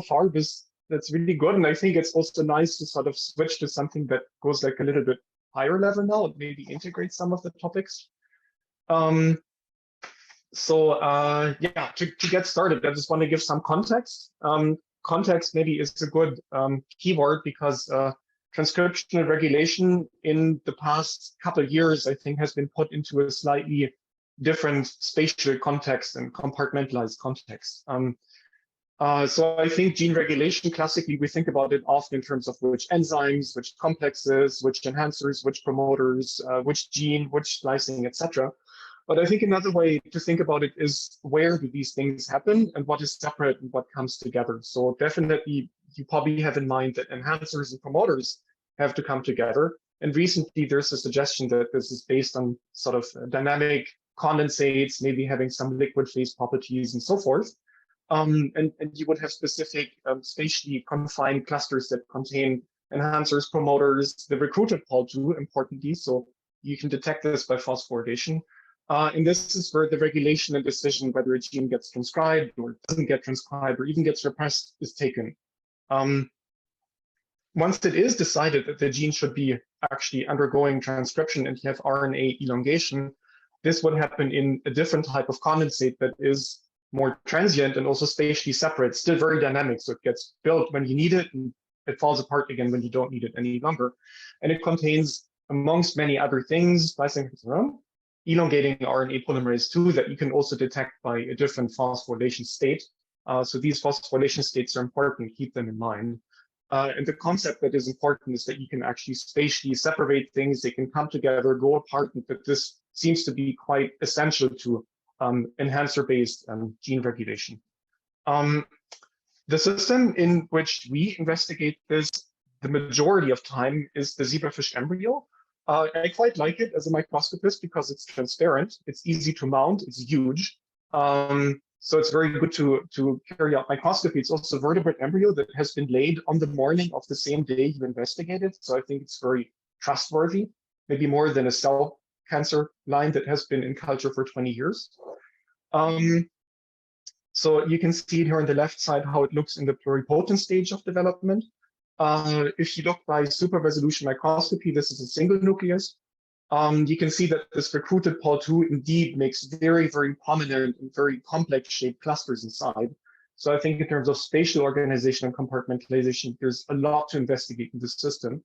far, that's really good. And I think it's also nice to sort of switch to something that goes like a little bit higher level now and maybe integrate some of the topics. Yeah, to get started, I just want to give some context. Context maybe is a good keyword because transcriptional regulation in the past couple of years, I think, has been put into a slightly different spatial context and compartmentalized context. So I think gene regulation, classically, we think about it often in terms of which enzymes, which complexes, which enhancers, which promoters, which gene, which splicing, etc. But I think another way to think about it is where do these things happen and what is separate and what comes together. So definitely, you probably have in mind that enhancers and promoters have to come together. And recently, there's a suggestion that this is based on sort of dynamic condensates, maybe having some liquid phase properties and so forth. And you would have specific spatially confined clusters that contain enhancers, promoters, the recruited Pol II, importantly, so you can detect this by phosphorylation. And this is where the regulation and decision whether a gene gets transcribed or doesn't get transcribed or even gets repressed is taken. Once it is decided that the gene should be actually undergoing transcription and you have RNA elongation, this would happen in a different type of condensate that is more transient and also spatially separate, still very dynamic. So it gets built when you need it and it falls apart again when you don't need it any longer. And it contains, amongst many other things, elongating RNA polymerase II that you can also detect by a different phosphorylation state. So these phosphorylation states are important, keep them in mind. And the concept that is important is that you can actually spatially separate things, they can come together, go apart, and that this seems to be quite essential to enhancer-based gene regulation. The system in which we investigate this, the majority of time, is the zebrafish embryo. I quite like it as a microscopist because it's transparent, it's easy to mount, it's huge. So it's very good to carry out microscopy. It's also a vertebrate embryo that has been laid on the morning of the same day you investigated. So I think it's very trustworthy, maybe more than a cell cancer line that has been in culture for 20 years. So you can see here on the left side how it looks in the pluripotent stage of development. If you look by super resolution microscopy, this is a single nucleus. You can see that this recruited Pol II indeed makes very, very prominent and very complex shaped clusters inside. So I think in terms of spatial organization and compartmentalization, there's a lot to investigate in this system.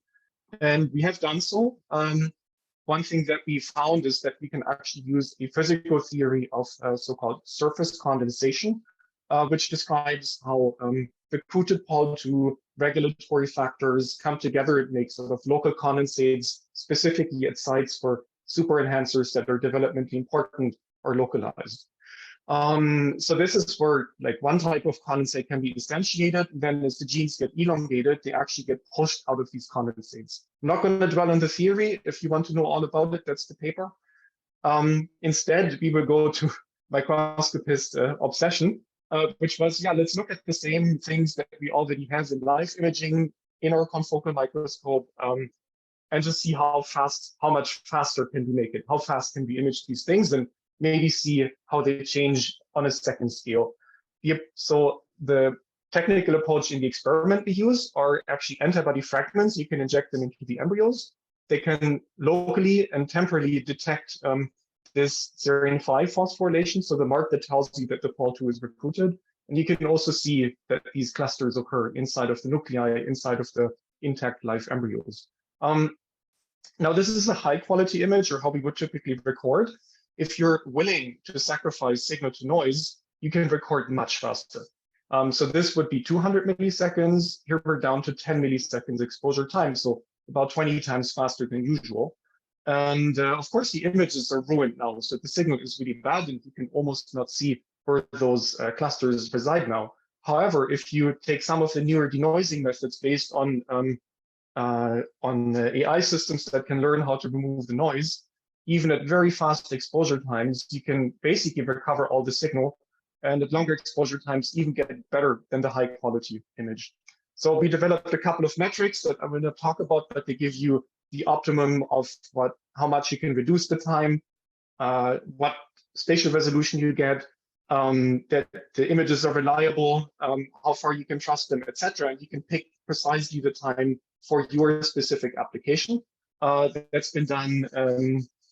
And we have done so. One thing that we found is that we can actually use a physical theory of so-called surface condensation, which describes how recruited Pol II regulatory factors come together. It makes sort of local condensates, specifically at sites where super enhancers that are developmentally important are localized. So this is where like one type of condensate can be instantiated. Then as the genes get elongated, they actually get pushed out of these condensates. I'm not going to dwell on the theory. If you want to know all about it, that's the paper. Instead, we will go to microscopist obsession, which was, yeah, let's look at the same things that we already have in live imaging in our confocal microscope, and just see how much faster can we make it? How fast can we image these things and maybe see how they change on a second scale. So the technical approach in the experiment we use are actually antibody fragments. You can inject them into the embryos. They can locally and temporally detect this serine 5 phosphorylation, so the mark that tells you that the Pol II is recruited. And you can also see that these clusters occur inside of the nuclei, inside of the intact live embryos. Now, this is a high quality image, or how we would typically record. If you're willing to sacrifice signal to noise, you can record much faster. So this would be 200 milliseconds. Here we're down to 10 milliseconds exposure time, so about 20 times faster than usual. And of course, the images are ruined now, so the signal is really bad, and you can almost not see where those clusters reside now. However, if you take some of the newer denoising methods based on AI systems that can learn how to remove the noise, even at very fast exposure times, you can basically recover all the signal, and at longer exposure times, even get better than the high quality image. So we developed a couple of metrics that I will not talk about, but they give you the optimum of how much you can reduce the time, what spatial resolution you get, that the images are reliable, how far you can trust them, etc. And you can pick precisely the time for your specific application. That's been done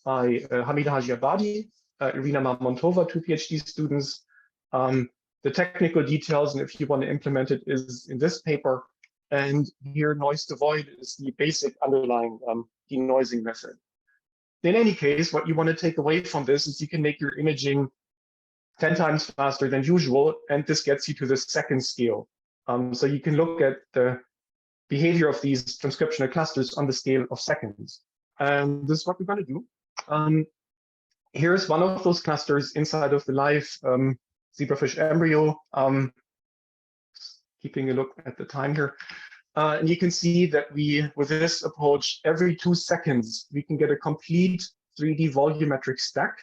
by Hamida Hajiabadi, Irina Mamontova, 2 PhD students. The technical details, and if you want to implement it, is in this paper. And here, noise to void is the basic underlying denoising method. In any case, what you want to take away from this is you can make your imaging 10 times faster than usual, and this gets you to the second scale. So you can look at the behavior of these transcriptional clusters on the scale of seconds. And this is what we're going to do. Here's one of those clusters inside of the live zebrafish embryo. Keeping a look at the time here. And you can see that we, with this approach, every 2 seconds, we can get a complete 3D volumetric stack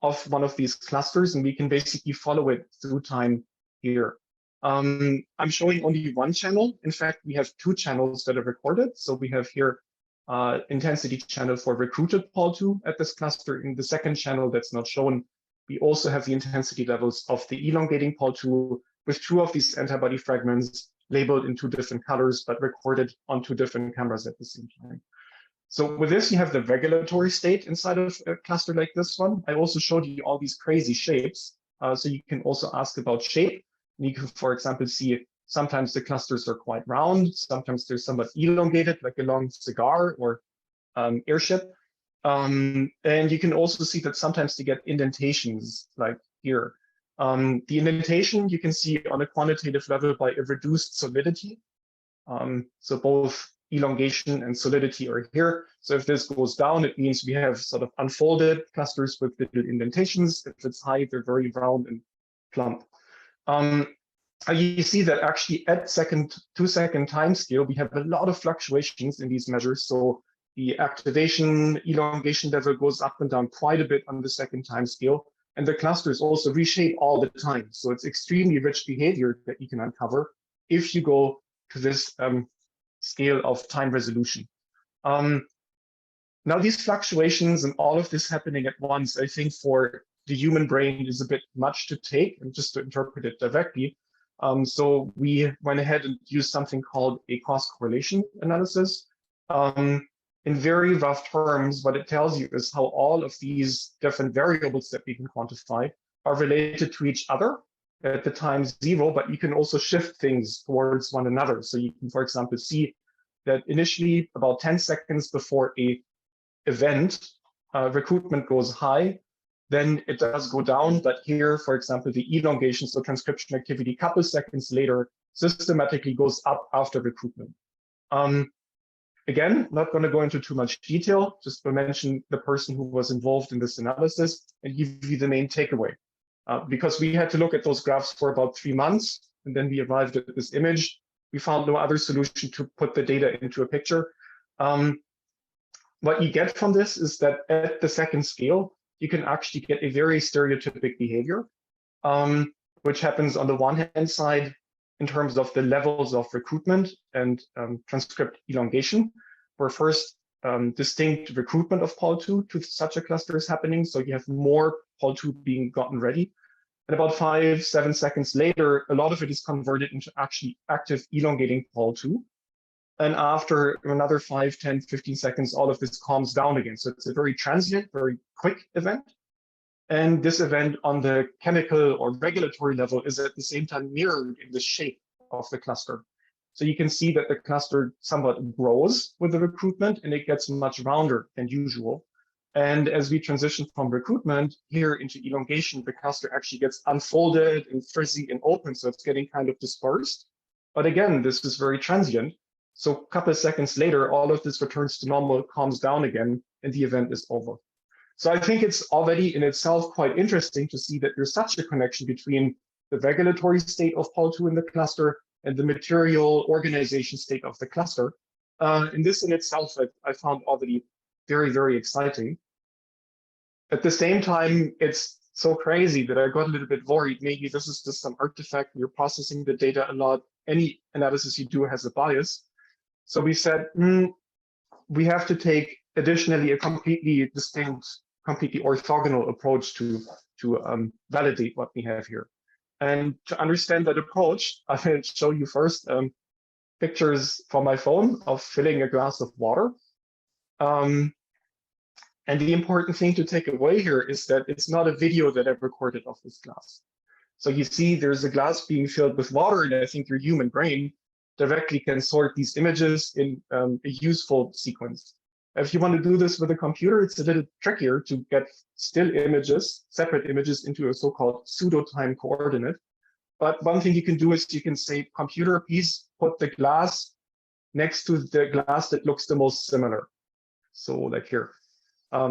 of one of these clusters, and we can basically follow it through time here. I'm showing only one channel. In fact, we have 2 channels that are recorded. So we have here intensity channel for recruited Pol II at this cluster. In the second channel that's not shown, we also have the intensity levels of the elongating Pol II with 2 of these antibody fragments labeled in 2 different colors, but recorded on 2 different cameras at the same time. So with this, you have the regulatory state inside of a cluster like this one. I also showed you all these crazy shapes. So you can also ask about shape. And you can, for example, see sometimes the clusters are quite round. Sometimes they're somewhat elongated, like a long cigar or airship. And you can also see that sometimes they get indentations like here. The indentation you can see on a quantitative level by a reduced solidity. So both elongation and solidity are here. So if this goes down, it means we have sort of unfolded clusters with little indentations. If it's high, they're very round and plump. You see that actually at 2-second time scale, we have a lot of fluctuations in these measures. So the activation, elongation level goes up and down quite a bit on the second time scale. And the clusters also reshape all the time. So it's extremely rich behavior that you can uncover if you go to this scale of time resolution. Now, these fluctuations and all of this happening at once, I think for the human brain is a bit much to take and just to interpret it directly. So we went ahead and used something called a cross-correlation analysis. In very rough terms, what it tells you is how all of these different variables that we can quantify are related to each other at the time 0, but you can also shift things towards one another. So you can, for example, see that initially about 10 seconds before a event, recruitment goes high, then it does go down. But here, for example, the elongation, so transcription activity, a couple seconds later, systematically goes up after recruitment. Again, not going to go into too much detail, just to mention the person who was involved in this analysis and give you the main takeaway. Because we had to look at those graphs for about 3 months, and then we arrived at this image. We found no other solution to put the data into a picture. What you get from this is that at the second scale, you can actually get a very stereotypic behavior, which happens on the one hand side in terms of the levels of recruitment and transcript elongation, where first distinct recruitment of Pol II to such a cluster is happening. So you have more Pol II being gotten ready. And about 5-7 seconds later, a lot of it is converted into actually active elongating Pol II. And after another 5, 10, 15 seconds, all of this calms down again. So it's a very transient, very quick event. And this event on the chemical or regulatory level is at the same time mirrored in the shape of the cluster. So you can see that the cluster somewhat grows with the recruitment and it gets much rounder than usual. And as we transition from recruitment here into elongation, the cluster actually gets unfolded and frizzy and open. So it's getting kind of dispersed. But again, this is very transient. So a couple of seconds later, all of this returns to normal, calms down again, and the event is over. So I think it's already in itself quite interesting to see that there's such a connection between the regulatory state of Pol II in the cluster and the material organization state of the cluster. And this in itself, I found already very, very exciting. At the same time, it's so crazy that I got a little bit worried. Maybe this is just some artifact. You're processing the data a lot. Any analysis you do has a bias. So we said, we have to take additionally a completely distinct, completely orthogonal approach to to validate what we have here. And to understand that approach, I will show you first pictures from my phone of filling a glass of water. And the important thing to take away here is that it's not a video that I've recorded of this glass. So you see there's a glass being filled with water, and I think your human brain directly can sort these images in a useful sequence. If you want to do this with a computer, it's a little trickier to get still images, separate images, into a so-called pseudo-time coordinate. But one thing you can do is you can say, computer, please put the glass next to the glass that looks the most similar. So like here.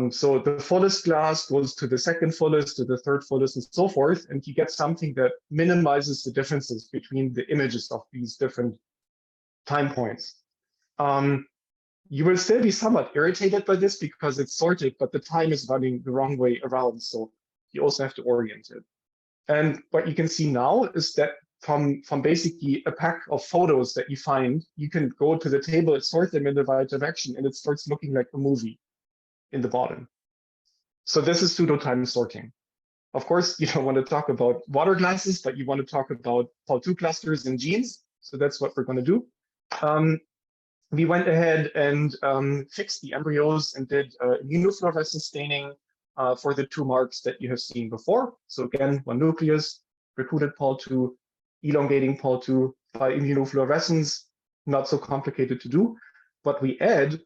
So the fullest glass goes to the second fullest, to the third fullest, and so forth. And you get something that minimizes the differences between the images of these different time points. You will still be somewhat irritated by this because it's sorted, but the time is running the wrong way around. So you also have to orient it. And what you can see now is that from basically a pack of photos that you find, you can go to the table, sort them in the right direction, and it starts looking like a movie in the bottom. So this is pseudo-time sorting. Of course, you don't want to talk about water glasses, but you want to talk about Pol II clusters and genes. So that's what we're going to do. We went ahead and fixed the embryos and did immunofluorescence staining for the 2 marks that you have seen before. So again, 1 nucleus, recruited Pol II, elongating Pol II by immunofluorescence, not so complicated to do. What we add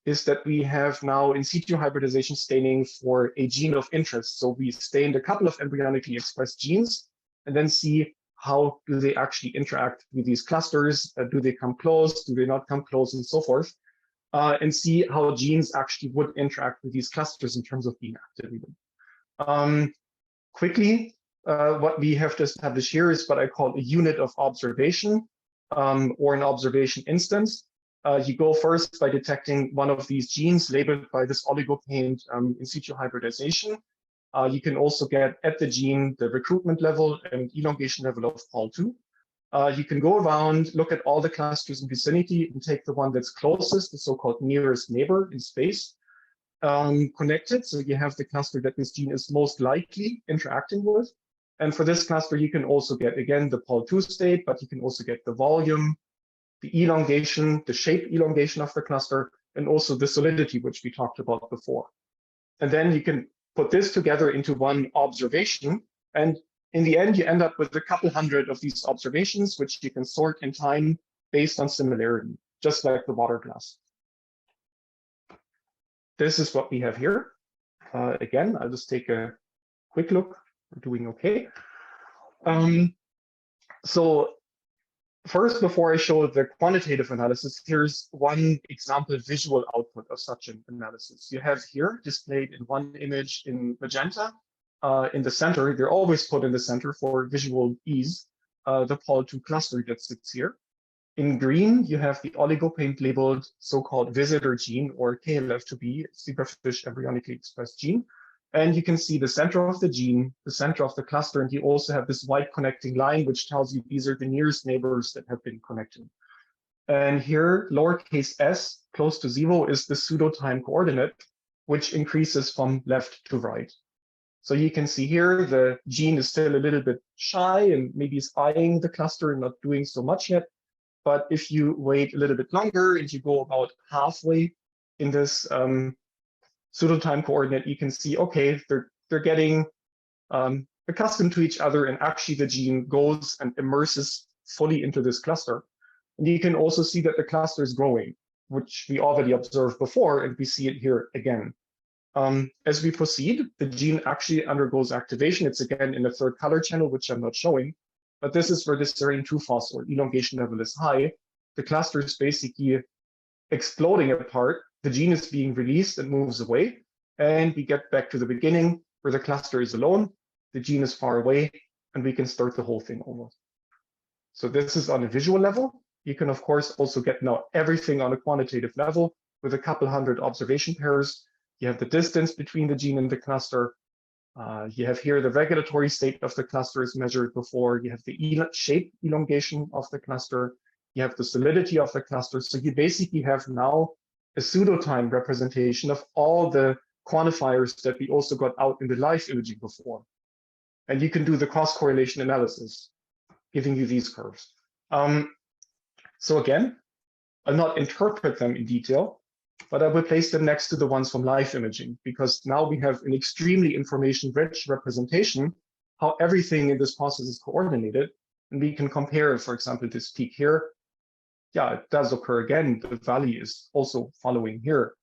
is that we have now in situ hybridization staining for a gene of interest. So we stained a couple of embryonically expressed genes and then see how do they actually interact with these clusters, do they come close, do they not come close, and so forth, and see how genes actually would interact with these clusters in terms of being activated. Quickly, what we have to establish here is what I call a unit of observation, or an observation instance. You go first by detecting one of these genes labeled by this oligopaint in situ hybridization. You can also get at the gene the recruitment level and elongation level of Pol II. You can go around, look at all the clusters in vicinity, and take the one that's closest, the so-called nearest neighbor in space, connect it. So you have the cluster that this gene is most likely interacting with. And for this cluster, you can also get, again, the Pol II state, but you can also get the volume, the elongation, the shape elongation of the cluster, and also the solidity, which we talked about before. And then you can put this together into one observation. And in the end, you end up with a couple hundred of these observations, which you can sort in time based on similarity, just like the water glass. This is what we have here. Again, I'll just take a quick look. We're doing okay. So first, before I show the quantitative analysis, here's one example visual output of such an analysis. You have here displayed in one image in magenta, in the center, they're always put in the center for visual ease, the Pol II cluster that sits here. In green, you have the oligopaint labeled so-called visitor gene, or KLF2B, zebrafish embryonically expressed gene. And you can see the center of the gene, the center of the cluster, and you also have this white connecting line, which tells you these are the nearest neighbors that have been connected. And here, lowercase s, close to 0, is the pseudo-time coordinate, which increases from left to right. So you can see here, the gene is still a little bit shy and maybe is eyeing the cluster and not doing so much yet. But if you wait a little bit longer and you go about halfway in this pseudo-time coordinate, you can see, okay, they're getting accustomed to each other, and actually the gene goes and immerses fully into this cluster. And you can also see that the cluster is growing, which we already observed before, and we see it here again. As we proceed, the gene actually undergoes activation. It's again in the 3rd color channel, which I'm not showing, but this is where the serine 2-phos or elongation level is high. The cluster is basically exploding apart. The gene is being released and moves away, and we get back to the beginning where the cluster is alone, the gene is far away, and we can start the whole thing over. So this is on a visual level. You can, of course, also get now everything on a quantitative level with a couple hundred observation pairs. You have the distance between the gene and the cluster. You have here the regulatory state of the cluster is measured before. You have the shape elongation of the cluster. You have the solidity of the cluster. So you basically have now a pseudo-time representation of all the quantifiers that we also got out in the live imaging before. And you can do the cross-correlation analysis, giving you these curves. So again, I'll not interpret them in detail, but I will place them next to the ones from live imaging, because now we have an extremely information-rich representation, how everything in this process is coordinated. And we can compare, for example, this peak here. Yeah, it does occur again. The valley is also following here.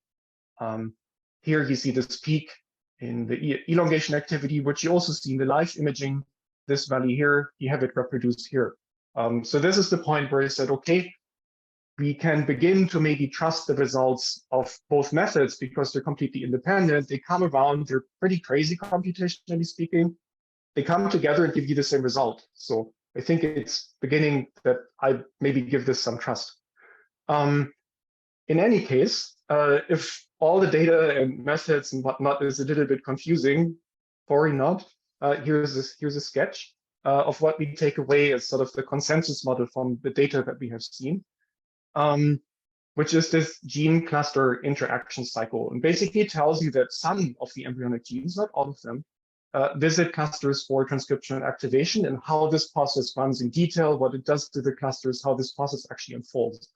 Here you see this peak in the elongation activity, which you also see in the live imaging. This valley here, you have it reproduced here. So this is the point where I said, okay, we can begin to maybe trust the results of both methods because they're completely independent. They come around, they're pretty crazy computationally speaking. They come together and give you the same result. So I think it's beginning that I maybe give this some trust. In any case, if all the data and methods and whatnot is a little bit confusing, worry not. Here's a sketch of what we take away as sort of the consensus model from the data that we have seen, which is this gene cluster interaction cycle. And basically it tells you that some of the embryonic genes, not all of them, visit clusters for transcriptional activation and how this process runs in detail, what it does to the clusters, how this process actually unfolds.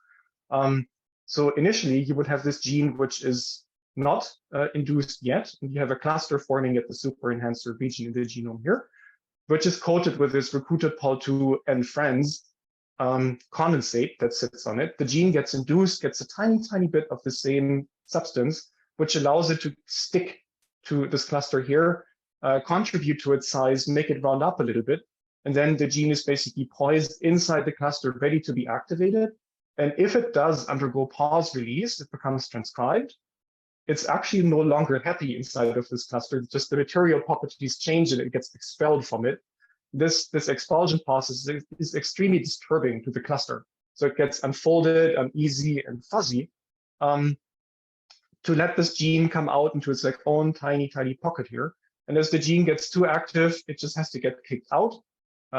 So initially, you would have this gene which is not induced yet, and you have a cluster forming at the super enhancer region in the genome here, which is coated with this recruited Pol II and friends condensate that sits on it. The gene gets induced, gets a tiny, tiny bit of the same substance, which allows it to stick to this cluster here, contribute to its size, make it round up a little bit, and then the gene is basically poised inside the cluster, ready to be activated. And if it does undergo pause release, it becomes transcribed. It's actually no longer happy inside of this cluster, just the material properties change and it gets expelled from it. This expulsion process is extremely disturbing to the cluster. So it gets unfolded, uneasy, and fuzzy. To let this gene come out into its like own tiny, tiny pocket here. And as the gene gets too active, it just has to get kicked out.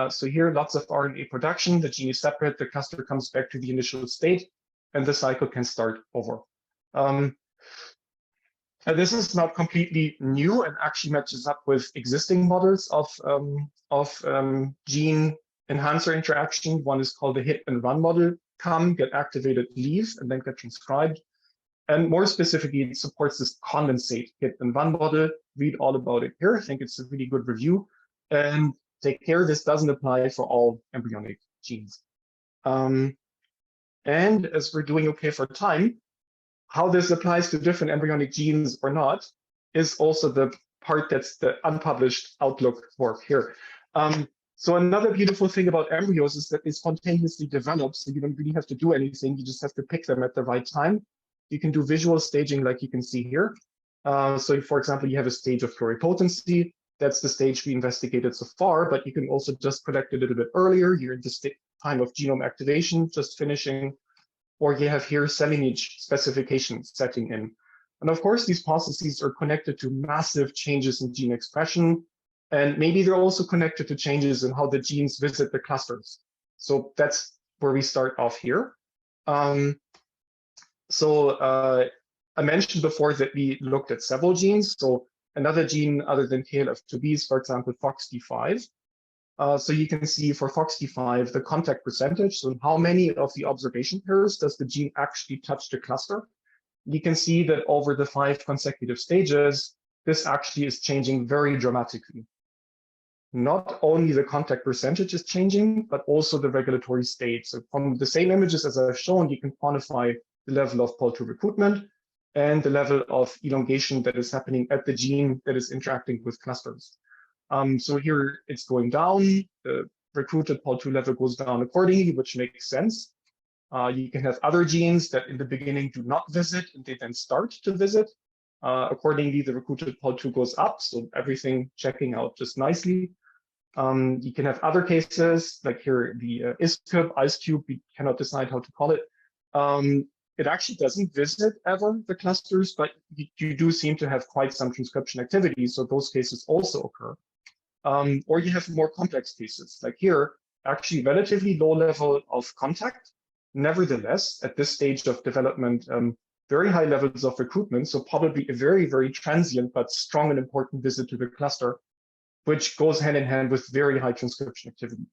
So here, lots of RNA production, the gene is separate, the cluster comes back to the initial state, and the cycle can start over. And this is not completely new and actually matches up with existing models of gene enhancer interaction. One is called the hit and run model, come, get activated, leave, and then get transcribed. And more specifically, it supports this condensate hit and run model. Read all about it here. I think it's a really good review. And take care, this doesn't apply for all embryonic genes. And as we're doing okay for time, how this applies to different embryonic genes or not is also the part that's the unpublished outlook work here. So another beautiful thing about embryos is that they spontaneously develop, so you don't really have to do anything, you just have to pick them at the right time. You can do visual staging like you can see here. So for example, you have a stage of pluripotency. That's the stage we investigated so far, but you can also just collect a little bit earlier. You're in the time of genome activation, just finishing, or you have here cell lineage specification setting in. And of course, these processes are connected to massive changes in gene expression, and maybe they're also connected to changes in how the genes visit the clusters. So that's where we start off here. I mentioned before that we looked at several genes. So another gene other than KLF2B is, for example, FOXD5. So you can see for FOXD5, the contact percentage, so how many of the observation pairs does the gene actually touch the cluster? You can see that over the 5 consecutive stages, this actually is changing very dramatically. Not only the contact percentage is changing, but also the regulatory state. So from the same images as I've shown, you can quantify the level of Pol II recruitment and the level of elongation that is happening at the gene that is interacting with clusters. So here it's going down, the recruited Pol II level goes down accordingly, which makes sense. You can have other genes that in the beginning do not visit and they then start to visit. Accordingly, the recruited Pol II goes up, so everything checking out just nicely. You can have other cases, like here the ice cube, we cannot decide how to call it. It actually doesn't visit ever the clusters, but you do seem to have quite some transcription activity, so those cases also occur. Or you have more complex cases, like here, actually relatively low level of contact. Nevertheless, at this stage of development, very high levels of recruitment, so probably a very, very transient but strong and important visit to the cluster. which goes hand in hand with very high transcription activity,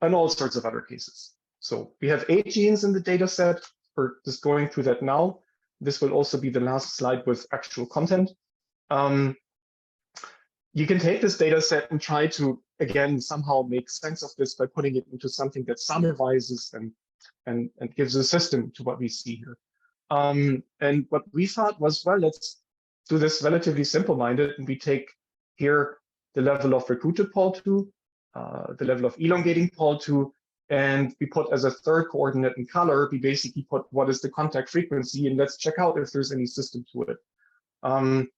and all sorts of other cases. So we have 8 genes in the data set. We're just going through that now. This will also be the last slide with actual content. You can take this data set and try to, again, somehow make sense of this by putting it into something that summarizes and gives a system to what we see here. And what we thought was, well, let's do this relatively simple-minded, and we take here the level of recruited Pol II, the level of elongating Pol II, and we put as a third coordinate in color, we basically put what is the contact frequency, and let's check out if there's any system to it.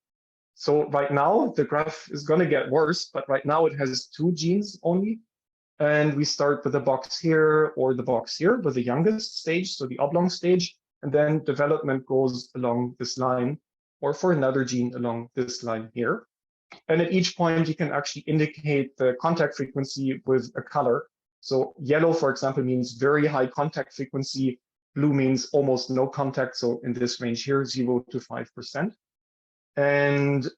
So right now, the graph is going to get worse, but right now it has 2 genes only. And we start with the box here or the box here with the youngest stage, so the oblong stage, and then development goes along this line, or for another gene along this line here. And at each point, you can actually indicate the contact frequency with a color. So yellow, for example, means very high contact frequency. Blue means almost no contact. So in this range here, 0 to 5%. And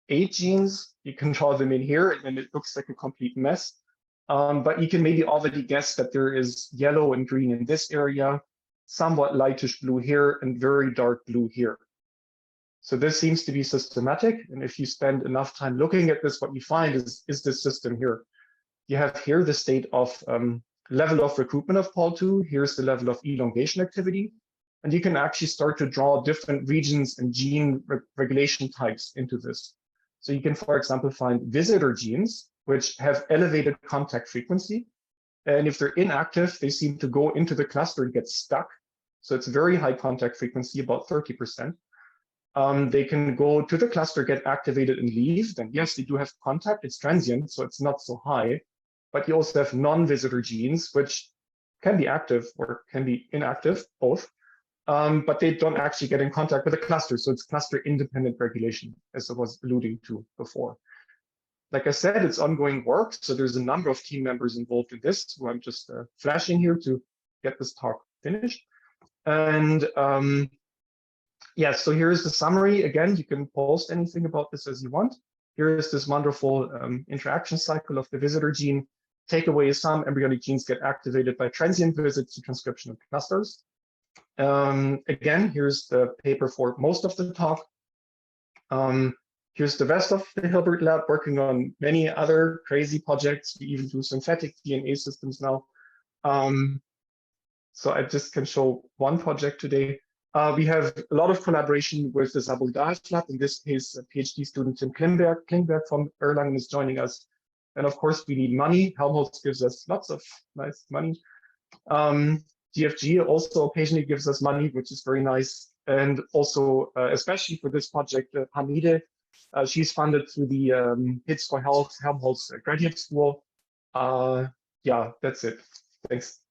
8 genes, you can draw them in here, and it looks like a complete mess. But you can maybe already guess that there is yellow and green in this area, somewhat lightish blue here, and very dark blue here. So this seems to be systematic. And if you spend enough time looking at this, what you find is this system here. You have here the state of level of recruitment of Pol II. Here's the level of elongation activity. And you can actually start to draw different regions and gene regulation types into this. So you can, for example, find visitor genes, which have elevated contact frequency. And if they're inactive, they seem to go into the cluster and get stuck. So it's very high contact frequency, about 30%. They can go to the cluster, get activated and leave. Then yes, they do have contact. It's transient, so it's not so high. But you also have non-visitor genes, which can be active or can be inactive, both. But they don't actually get in contact with the cluster. So it's cluster-independent regulation, as I was alluding to before. Like I said, it's ongoing work. So there's a number of team members involved in this, who I'm just flashing here to get this talk finished. And yeah, so here's the summary. Again, you can post anything about this as you want. Here is this wonderful interaction cycle of the visitor gene. Takeaway is some embryonic genes get activated by transient visits to transcriptional clusters. Again, here's the paper for most of the talk. Here's the rest of the Hilbert lab working on many other crazy projects. We even do synthetic DNA systems now. So I just can show one project today. We have a lot of collaboration with the Sabuldaev lab. In this case, a PhD student Tim Klingberg from Erlangen is joining us. And of course, we need money. Helmholtz gives us lots of nice money. GFG also occasionally gives us money, which is very nice. And also, especially for this project, Hamide, she's funded through the Hits for Health Helmholtz Graduate School. Yeah, that's it. Thanks.